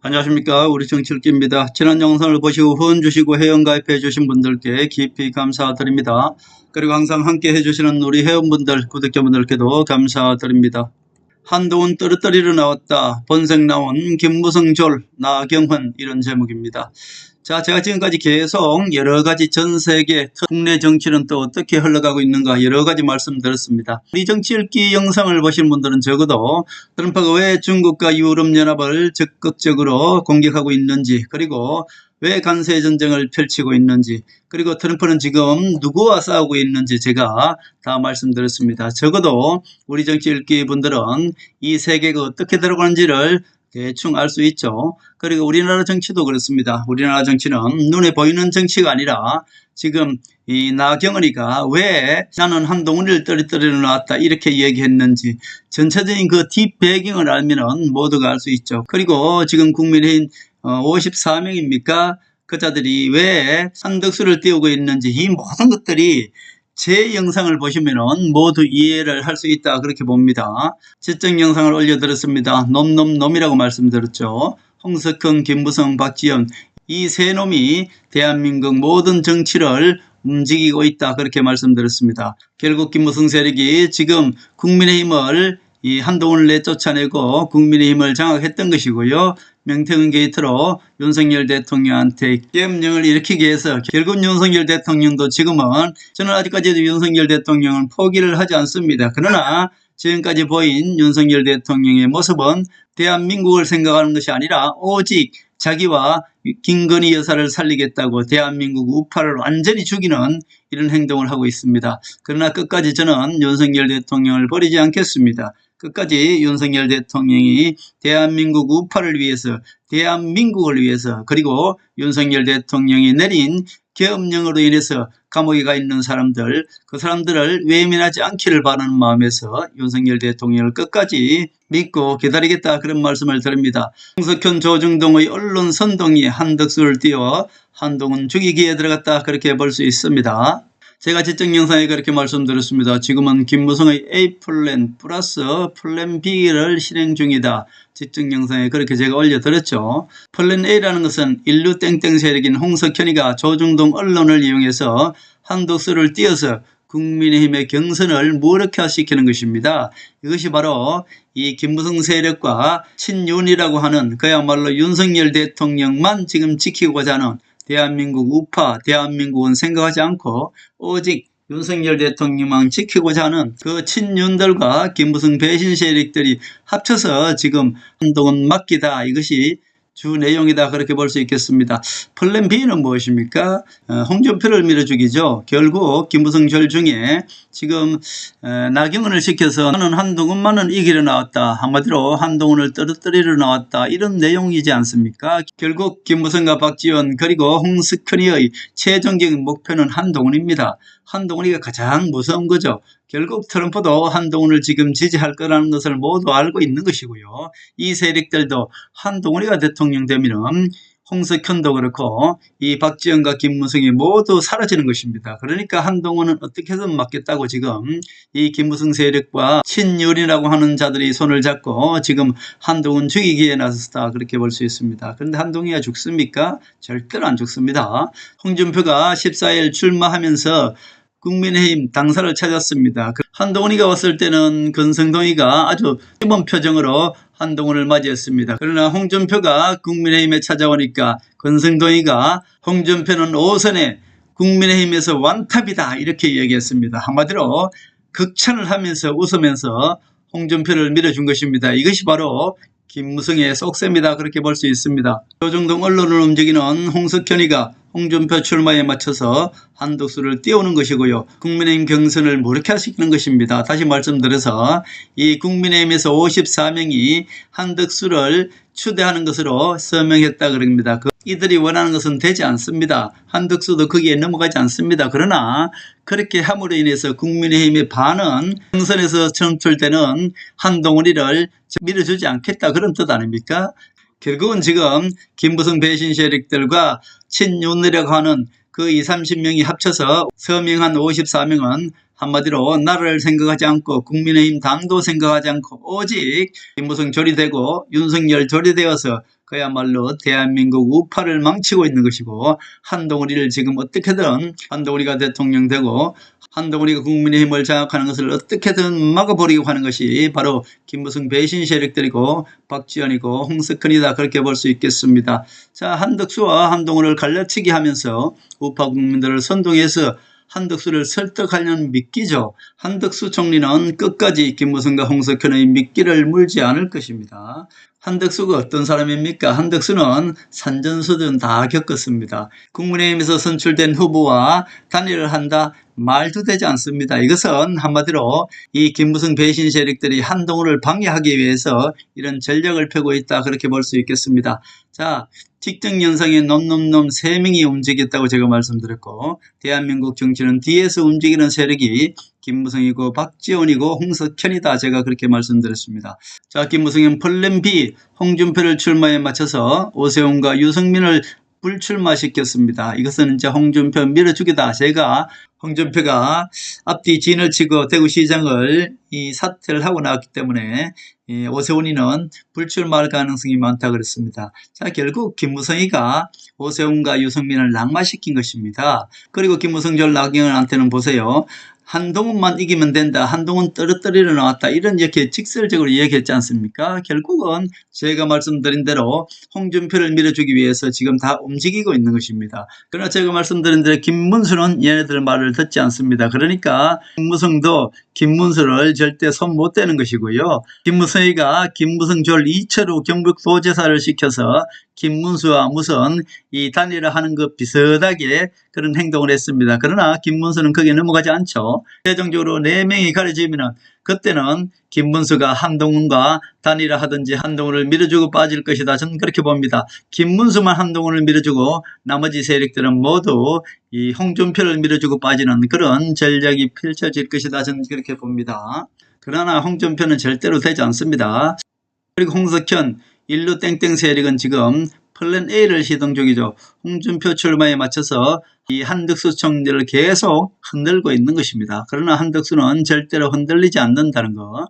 안녕하십니까. 우리 정치일기입니다. 지난 영상을 보시고 후원 주시고 회원가입해 주신 분들께 깊이 감사드립니다. 그리고 항상 함께 해주시는 우리 회원분들, 구독자분들께도 감사드립니다. 한동훈 떨어뜨리러 나왔다. 본색 나온 김무성졸, 나경원 이런 제목입니다. 자, 제가 지금까지 계속 여러가지 전세계 국내 정치는 또 어떻게 흘러가고 있는가 여러가지 말씀드렸습니다. 우리 정치읽기 영상을 보신 분들은 적어도 트럼프가 왜 중국과 유럽연합을 적극적으로 공격하고 있는지, 그리고 왜 간세 전쟁을 펼치고 있는지, 그리고 트럼프는 지금 누구와 싸우고 있는지 제가 다 말씀드렸습니다. 적어도 우리 정치읽기 분들은 이 세계가 어떻게 들어가는지를 대충 알 수 있죠. 그리고 우리나라 정치도 그렇습니다. 우리나라 정치는 눈에 보이는 정치가 아니라 지금 이 나경원이가 왜 나는 한동훈을 떨어뜨리러 나왔다 이렇게 얘기했는지 전체적인 그 뒷배경을 알면은 모두가 알 수 있죠. 그리고 지금 국민의힘 54명입니까? 그 자들이 왜 한덕수를 띄우고 있는지 이 모든 것들이 제 영상을 보시면은 모두 이해를 할 수 있다 그렇게 봅니다. 지적 영상을 올려드렸습니다. 놈이라고 말씀드렸죠. 홍석현, 김무성, 박지원 이 세 놈이 대한민국 모든 정치를 움직이고 있다 그렇게 말씀드렸습니다. 결국 김무성 세력이 지금 국민의힘을 이 한동훈을 내쫓아내고 국민의힘을 장악했던 것이고요. 명태균 게이트로 윤석열 대통령한테 계엄령을 일으키기 위해서 결국 윤석열 대통령도 지금은 저는 아직까지도 윤석열 대통령은 포기를 하지 않습니다. 그러나 지금까지 보인 윤석열 대통령의 모습은 대한민국을 생각하는 것이 아니라 오직 자기와 김건희 여사를 살리겠다고 대한민국 우파를 완전히 죽이는 이런 행동을 하고 있습니다. 그러나 끝까지 저는 윤석열 대통령을 버리지 않겠습니다. 끝까지 윤석열 대통령이 대한민국 우파를 위해서, 대한민국을 위해서, 그리고 윤석열 대통령이 내린 계엄령으로 인해서 감옥에 가 있는 사람들, 그 사람들을 외면하지 않기를 바라는 마음에서 윤석열 대통령을 끝까지 믿고 기다리겠다 그런 말씀을 드립니다. 홍석현, 조중동의 언론 선동이 한덕수를 띄워 한동훈 죽이기에 들어갔다 그렇게 볼 수 있습니다. 제가 지적 영상에 그렇게 말씀드렸습니다. 지금은 김무성의 A 플랜 플러스 플랜 B를 실행 중이다. 지적 영상에 그렇게 제가 올려드렸죠. 플랜 A라는 것은 인류 땡땡 세력인 홍석현이가 조중동 언론을 이용해서 한덕수를 띄어서 국민의힘의 경선을 무력화시키는 것입니다. 이것이 바로 이 김무성 세력과 친윤이라고 하는 그야말로 윤석열 대통령만 지금 지키고자 하는 대한민국 우파, 대한민국은 생각하지 않고 오직 윤석열 대통령만 지키고자 하는 그 친윤들과 김무성 배신 세력들이 합쳐서 지금 한동훈 맡기다 이것이 주 내용이다 그렇게 볼 수 있겠습니다. 플랜 B는 무엇입니까? 홍준표를 밀어주기죠. 결국 김무성 절 중에 지금 나경원을 시켜서 나는 한동훈만은 이기려 나왔다. 한마디로 한동훈을 떨어뜨리러 나왔다. 이런 내용이지 않습니까? 결국 김무성과 박지원 그리고 홍석현의 최종적인 목표는 한동훈입니다. 한동훈이가 가장 무서운 거죠. 결국 트럼프도 한동훈을 지금 지지할 거라는 것을 모두 알고 있는 것이고요. 이 세력들도 한동훈이가 대통령 되면은 홍석현도 그렇고 이 박지원과 김무성이 모두 사라지는 것입니다. 그러니까 한동훈은 어떻게 해서 막겠다고 지금 이 김무성 세력과 친윤이라고 하는 자들이 손을 잡고 지금 한동훈 죽이기에 나섰다 그렇게 볼 수 있습니다. 그런데 한동훈이가 죽습니까? 절대로 안 죽습니다. 홍준표가 14일 출마하면서 국민의힘 당사를 찾았습니다. 한동훈이가 왔을 때는 권성동이가 아주 힘은 표정으로 한동훈을 맞이했습니다. 그러나 홍준표가 국민의힘에 찾아오니까 권성동이가 홍준표는 5선에 국민의힘에서 완탑이다 이렇게 얘기했습니다. 한마디로 극찬을 하면서 웃으면서 홍준표를 밀어준 것입니다. 이것이 바로 김무성의 속셈이다 그렇게 볼 수 있습니다. 조중동 언론을 움직이는 홍석현이가 홍준표 출마에 맞춰서 한덕수를 띄우는 것이고요. 국민의힘 경선을 무력화시키는 것입니다. 다시 말씀드려서 이 국민의힘에서 54명이 한덕수를 추대하는 것으로 서명했다 그럽니다. 이들이 원하는 것은 되지 않습니다. 한덕수도 거기에 넘어가지 않습니다. 그러나 그렇게 함으로 인해서 국민의힘의 반은 경선에서 선출되는 한동훈이를 밀어주지 않겠다 그런 뜻 아닙니까? 결국은 지금 김무성 배신 세력들과 친윤이라고 하는 그 20, 30명이 합쳐서 서명한 54명은 한마디로 나라를 생각하지 않고 국민의힘 당도 생각하지 않고 오직 김무성 조리되고 윤석열 조리되어서 그야말로 대한민국 우파를 망치고 있는 것이고, 한동훈이를 지금 어떻게든 한동훈이가 대통령 되고 한동훈이가 국민의힘을 장악하는 것을 어떻게든 막아버리고 하는 것이 바로 김무성 배신 세력들이고 박지원이고 홍석현이다, 그렇게 볼 수 있겠습니다. 자, 한덕수와 한동훈을 갈라치기 하면서 우파 국민들을 선동해서 한덕수를 설득하려는 미끼죠. 한덕수 총리는 끝까지 김무성과 홍석현의 미끼를 물지 않을 것입니다. 한덕수가 어떤 사람입니까? 한덕수는 산전수전 다 겪었습니다. 국민의힘에서 선출된 후보와 단일을 한다? 말도 되지 않습니다. 이것은 한마디로 이 김무성 배신 세력들이 한동훈을 방해하기 위해서 이런 전략을 펴고 있다, 그렇게 볼 수 있겠습니다. 자, 직정연상의 놈놈놈 3명이 움직였다고 제가 말씀드렸고, 대한민국 정치는 뒤에서 움직이는 세력이 김무성이고 박지원이고 홍석현이다, 제가 그렇게 말씀드렸습니다. 자, 김무성은 플랜 B 홍준표를 출마에 맞춰서 오세훈과 유승민을 불출마시켰습니다. 이것은 이제 홍준표 밀어주기다. 제가 홍준표가 앞뒤 진을 치고 대구시장을 사퇴를 하고 나왔기 때문에 오세훈이는 불출마할 가능성이 많다 그랬습니다. 자, 결국 김무성이가 오세훈과 유승민을 낙마시킨 것입니다. 그리고 김무성절 나경원한테는 보세요. 한동훈만 이기면 된다, 한동훈 떨어뜨리러 나왔다, 이런 이렇게 직설적으로 이야기했지 않습니까? 결국은 제가 말씀드린 대로 홍준표를 밀어주기 위해서 지금 다 움직이고 있는 것입니다. 그러나 제가 말씀드린 대로 김문수는 얘네들 말을 듣지 않습니다. 그러니까 김무성도 김문수를 절대 손 못 대는 것이고요. 김무성이가 김무성절 2차로 경북도지사를 시켜서 김문수와 무슨 이 단일화하는 것 비슷하게 그런 행동을 했습니다. 그러나 김문수는 거기에 넘어가지 않죠. 최종적으로 4명이 가려지면은 그때는 김문수가 한동훈과 단일화하든지 한동훈을 밀어주고 빠질 것이다, 저는 그렇게 봅니다. 김문수만 한동훈을 밀어주고 나머지 세력들은 모두 이 홍준표를 밀어주고 빠지는 그런 전략이 펼쳐질 것이다, 저는 그렇게 봅니다. 그러나 홍준표는 절대로 되지 않습니다. 그리고 홍석현 일루 땡땡 세력은 지금 플랜 A를 시동 중이죠. 홍준표 출마에 맞춰서 이 한덕수 총리를 계속 흔들고 있는 것입니다. 그러나 한덕수는 절대로 흔들리지 않는다는 거.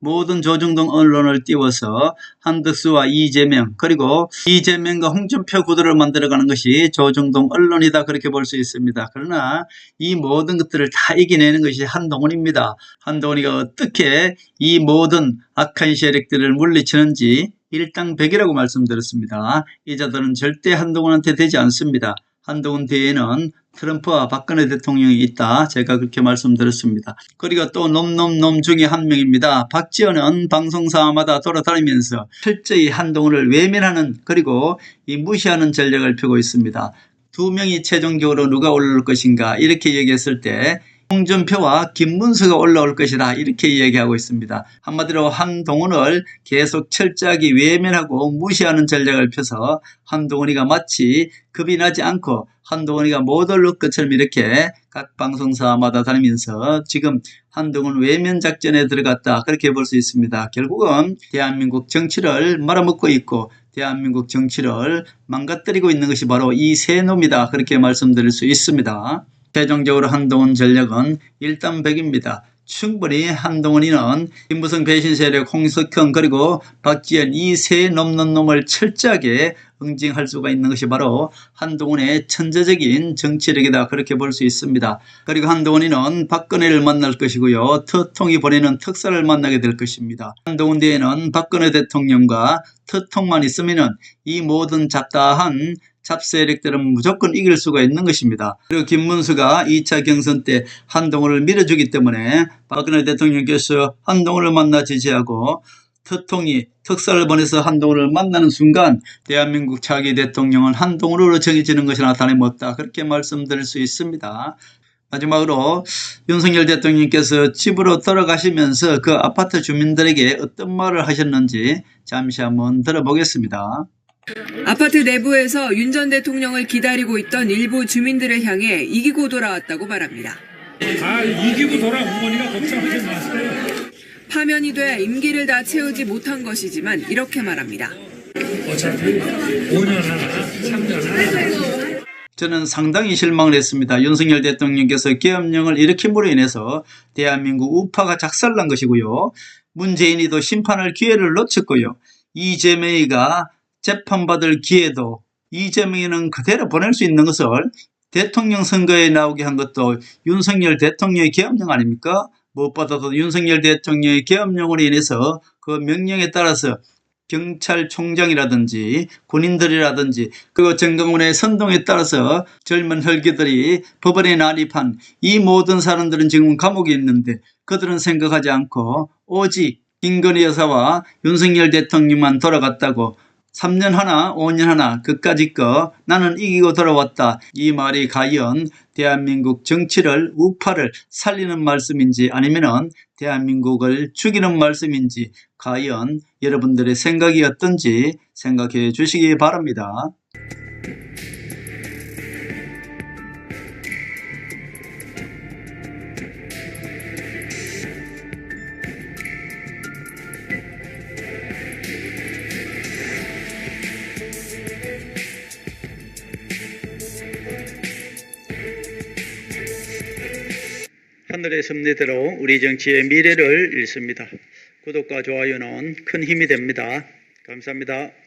모든 조중동 언론을 띄워서 한덕수와 이재명, 그리고 이재명과 홍준표 구도를 만들어가는 것이 조중동 언론이다, 그렇게 볼 수 있습니다. 그러나 이 모든 것들을 다 이겨내는 것이 한동훈입니다. 한동훈이가 어떻게 이 모든 악한 세력들을 물리치는지 일당백이라고 말씀드렸습니다. 이 자들은 절대 한동훈한테 되지 않습니다. 한동훈 뒤에는 트럼프와 박근혜 대통령이 있다, 제가 그렇게 말씀드렸습니다. 그리고 또 놈놈놈 중에 한 명입니다. 박지원은 방송사마다 돌아다니면서 철저히 한동훈을 외면하는, 그리고 이 무시하는 전략을 펴고 있습니다. 2명이 최종적으로 누가 올라올 것인가 이렇게 얘기했을 때 홍준표와 김문수가 올라올 것이다, 이렇게 이야기하고 있습니다. 한마디로 한동훈을 계속 철저하게 외면하고 무시하는 전략을 펴서 한동훈이가 마치 겁이 나지 않고 한동훈이가 못 올릴 것처럼 이렇게 각 방송사마다 다니면서 지금 한동훈 외면 작전에 들어갔다, 그렇게 볼 수 있습니다. 결국은 대한민국 정치를 말아먹고 있고 대한민국 정치를 망가뜨리고 있는 것이 바로 이 세 놈이다, 그렇게 말씀드릴 수 있습니다. 최종적으로 한동훈 전략은 일당백입니다. 충분히 한동훈이는 김무성 배신 세력 홍석현 그리고 박지원 이 세 넘는 놈을 철저하게 응징할 수가 있는 것이 바로 한동훈의 천재적인 정치력이다, 그렇게 볼 수 있습니다. 그리고 한동훈이는 박근혜를 만날 것이고요.特통이 보내는 특사를 만나게 될 것입니다. 한동훈 뒤에는 박근혜 대통령과 특통만 있으면 이 모든 잡다한 잡세력들은 무조건 이길 수가 있는 것입니다. 그리고 김문수가 2차 경선 때 한동훈을 밀어주기 때문에 박근혜 대통령께서 한동훈을 만나 지지하고 특통이 특사를 보내서 한동훈을 만나는 순간 대한민국 차기 대통령은 한동훈으로 정해지는 것이나 다름없다, 그렇게 말씀드릴 수 있습니다. 마지막으로 윤석열 대통령께서 집으로 돌아가시면서 그 아파트 주민들에게 어떤 말을 하셨는지 잠시 한번 들어보겠습니다. 아파트 내부에서 윤 전 대통령을 기다리고 있던 일부 주민들을 향해 이기고 돌아왔다고 말합니다. 이기고 돌아온 거니까 걱정하지 마세요. 파면이 돼 임기를 다 채우지 못한 것이지만 이렇게 말합니다. 어차피 5년 하나, 3년 하나. 저는 상당히 실망을 했습니다. 윤석열 대통령께서 계엄령을 일으킴으로 인해서 대한민국 우파가 작살난 것이고요. 문재인이도 심판할 기회를 놓쳤고요. 이재명이가 재판받을 기회도 이재명이는 그대로 보낼 수 있는 것을 대통령 선거에 나오게 한 것도 윤석열 대통령의 계엄령 아닙니까? 무엇보다도 윤석열 대통령의 계엄령으로 인해서 그 명령에 따라서 경찰총장이라든지 군인들이라든지 그리고 정강훈의 선동에 따라서 젊은 혈기들이 법원에 난입한 이 모든 사람들은 지금 감옥에 있는데 그들은 생각하지 않고 오직 김건희 여사와 윤석열 대통령만 돌아갔다고 3년 하나 5년 하나 그까짓 거 나는 이기고 돌아왔다. 이 말이 과연 대한민국 정치를 우파를 살리는 말씀인지 아니면은 대한민국을 죽이는 말씀인지 과연 여러분들의 생각이 어떤지 생각해 주시기 바랍니다. 하늘의 섭리대로 우리 정치의 미래를 읽습니다. 구독과 좋아요는 큰 힘이 됩니다. 감사합니다.